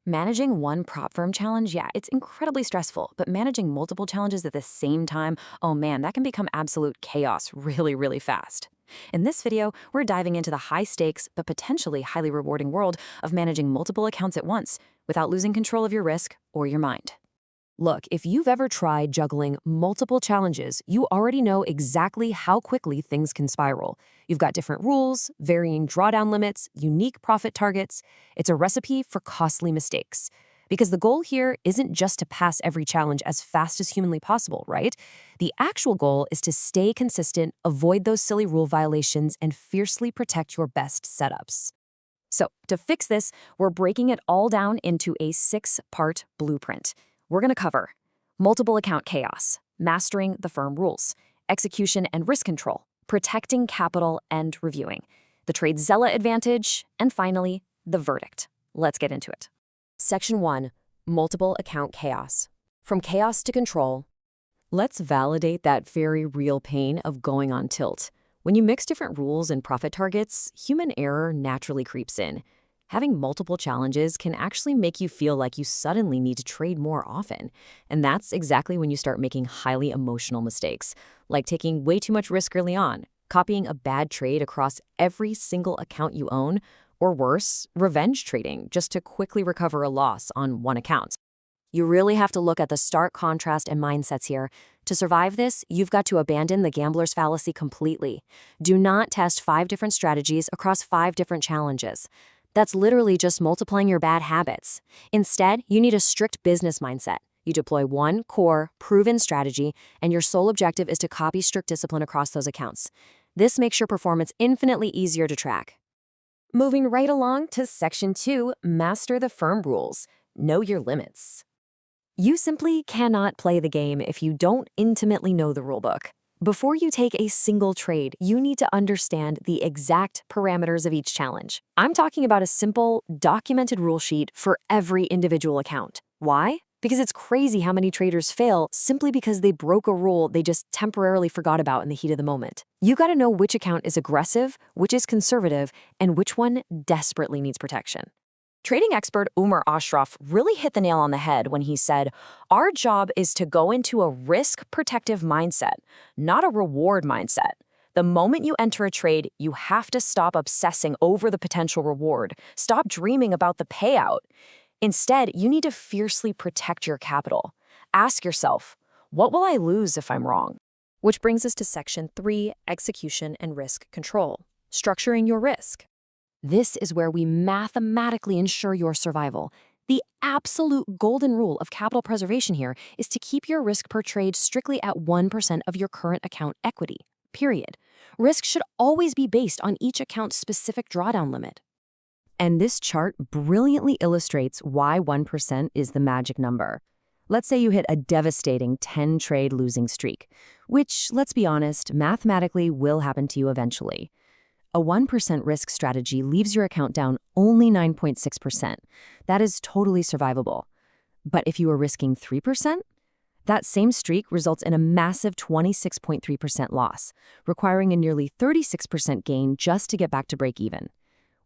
Managing one prop firm challenge, yeah, it's incredibly stressful, but managing multiple challenges at the same time, oh man, that can become absolute chaos really, really fast. In this video, we're diving into the high stakes but potentially highly rewarding world of managing multiple accounts at once without losing control of your risk or your mind. Look, if you've ever tried juggling multiple challenges, you already know exactly how quickly things can spiral. You've got different rules, varying drawdown limits, unique profit targets. It's a recipe for costly mistakes. Because the goal here isn't just to pass every challenge as fast as humanly possible, right? The actual goal is to stay consistent, avoid those silly rule violations, and fiercely protect your best setups. So, to fix this, we're breaking it all down into a 6-part blueprint. We're going to cover multiple account chaos, mastering the firm rules, execution and risk control, protecting capital and reviewing, the TradeZella advantage, and finally, the verdict. Let's get into it. Section 1, multiple account chaos. From chaos to control. Let's validate that very real pain of going on tilt. When you mix different rules and profit targets, human error naturally creeps in. Having multiple challenges can actually make you feel like you suddenly need to trade more often. And that's exactly when you start making highly emotional mistakes, like taking way too much risk early on, copying a bad trade across every single account you own, or worse, revenge trading just to quickly recover a loss on one account. You really have to look at the stark contrast and mindsets here. To survive this, you've got to abandon the gambler's fallacy completely. Do not test 5 different strategies across 5 different challenges. That's literally just multiplying your bad habits. Instead, you need a strict business mindset. You deploy one core, proven strategy, and your sole objective is to copy strict discipline across those accounts. This makes your performance infinitely easier to track. Moving right along to Section 2, master the firm rules. Know your limits. You simply cannot play the game if you don't intimately know the rulebook. Before you take a single trade, you need to understand the exact parameters of each challenge. I'm talking about a simple, documented rule sheet for every individual account. Why? Because it's crazy how many traders fail simply because they broke a rule they just temporarily forgot about in the heat of the moment. You gotta know which account is aggressive, which is conservative, and which one desperately needs protection. Trading expert Umar Ashraf really hit the nail on the head when he said, "Our job is to go into a risk-protective mindset, not a reward mindset. The moment you enter a trade, you have to stop obsessing over the potential reward. Stop dreaming about the payout. Instead, you need to fiercely protect your capital. Ask yourself, what will I lose if I'm wrong?" Which brings us to Section 3, execution and risk control, structuring your risk. This is where we mathematically ensure your survival. The absolute golden rule of capital preservation here is to keep your risk per trade strictly at 1% of your current account equity, period. Risk should always be based on each account's specific drawdown limit. And this chart brilliantly illustrates why 1% is the magic number. Let's say you hit a devastating 10-trade losing streak, which, let's be honest, mathematically will happen to you eventually. A 1% risk strategy leaves your account down only 9.6%. That is totally survivable. But if you are risking 3%, that same streak results in a massive 26.3% loss, requiring a nearly 36% gain just to get back to break even.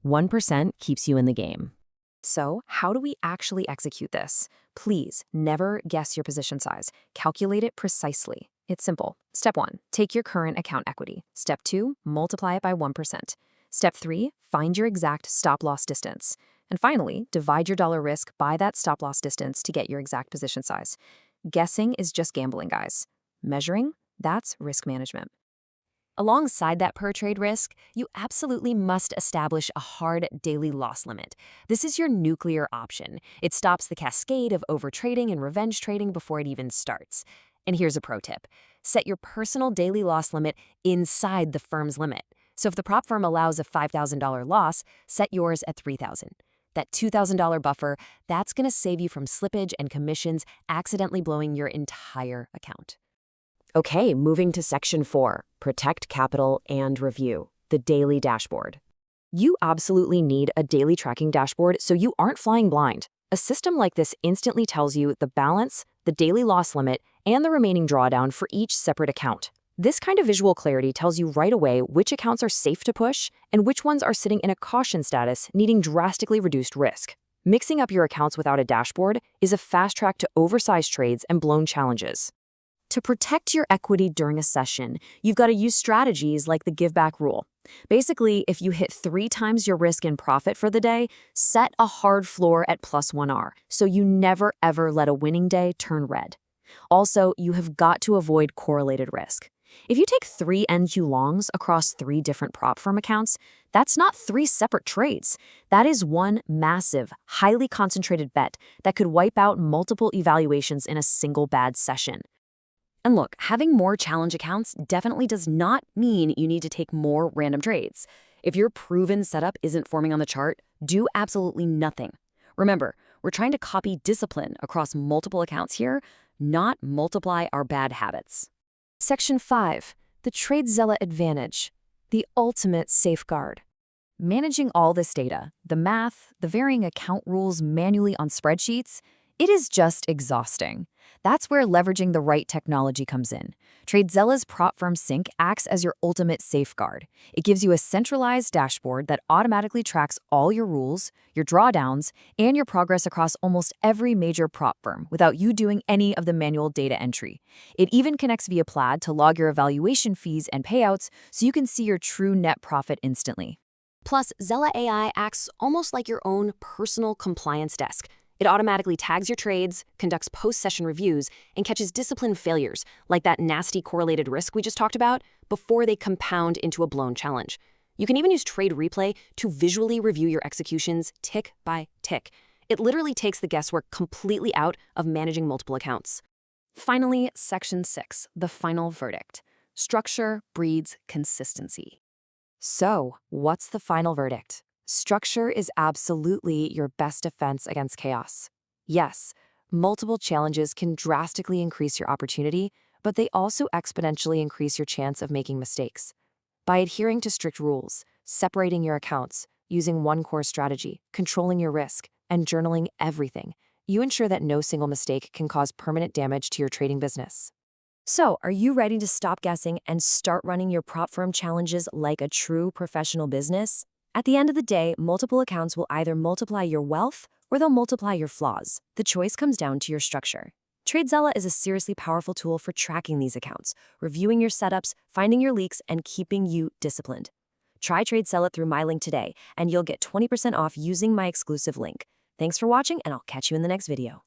1% keeps you in the game. So, how do we actually execute this? Please never guess your position size. Calculate it precisely. It's simple. Step 1, take your current account equity. Step 2, multiply it by 1%. Step 3, find your exact stop-loss distance. And finally, divide your dollar risk by that stop-loss distance to get your exact position size. Guessing is just gambling, guys. Measuring, that's risk management. Alongside that per-trade risk, you absolutely must establish a hard daily loss limit. This is your nuclear option. It stops the cascade of overtrading and revenge trading before it even starts. And here's a pro tip. Set your personal daily loss limit inside the firm's limit. So if the prop firm allows a $5,000 loss, set yours at $3,000. That $2,000 buffer, that's going to save you from slippage and commissions accidentally blowing your entire account. Okay, moving to Section 4, protect capital and review, the daily dashboard. You absolutely need a daily tracking dashboard so you aren't flying blind. A system like this instantly tells you the balance, the daily loss limit, and the remaining drawdown for each separate account. This kind of visual clarity tells you right away which accounts are safe to push and which ones are sitting in a caution status needing drastically reduced risk. Mixing up your accounts without a dashboard is a fast track to oversized trades and blown challenges. To protect your equity during a session, you've got to use strategies like the give back rule. Basically, if you hit 3 times your risk and profit for the day, set a hard floor at +1R, so you never ever let a winning day turn red. Also, you have got to avoid correlated risk. If you take 3 NQ longs across 3 different prop firm accounts, that's not 3 separate trades. That is one massive, highly concentrated bet that could wipe out multiple evaluations in a single bad session. And look, having more challenge accounts definitely does not mean you need to take more random trades. If your proven setup isn't forming on the chart, do absolutely nothing. Remember, we're trying to copy discipline across multiple accounts here, not multiply our bad habits. Section 5. The TradeZella Advantage. The ultimate safeguard. Managing all this data, the math, the varying account rules manually on spreadsheets, it is just exhausting. That's where leveraging the right technology comes in. TradeZella's Prop Firm Sync acts as your ultimate safeguard. It gives you a centralized dashboard that automatically tracks all your rules, your drawdowns, and your progress across almost every major prop firm without you doing any of the manual data entry. It even connects via Plaid to log your evaluation fees and payouts so you can see your true net profit instantly. Plus, Zella AI acts almost like your own personal compliance desk. It automatically tags your trades, conducts post-session reviews, and catches discipline failures, like that nasty correlated risk we just talked about, before they compound into a blown challenge. You can even use Trade Replay to visually review your executions tick by tick. It literally takes the guesswork completely out of managing multiple accounts. Finally, Section 6, the final verdict. Structure breeds consistency. So, what's the final verdict? Structure is absolutely your best defense against chaos. Yes, multiple challenges can drastically increase your opportunity, but they also exponentially increase your chance of making mistakes. By adhering to strict rules, separating your accounts, using one core strategy, controlling your risk, and journaling everything, you ensure that no single mistake can cause permanent damage to your trading business. So, are you ready to stop guessing and start running your prop firm challenges like a true professional business? At the end of the day, multiple accounts will either multiply your wealth or they'll multiply your flaws. The choice comes down to your structure. TradeZella is a seriously powerful tool for tracking these accounts, reviewing your setups, finding your leaks, and keeping you disciplined. Try TradeZella through my link today, and you'll get 20% off using my exclusive link. Thanks for watching, and I'll catch you in the next video.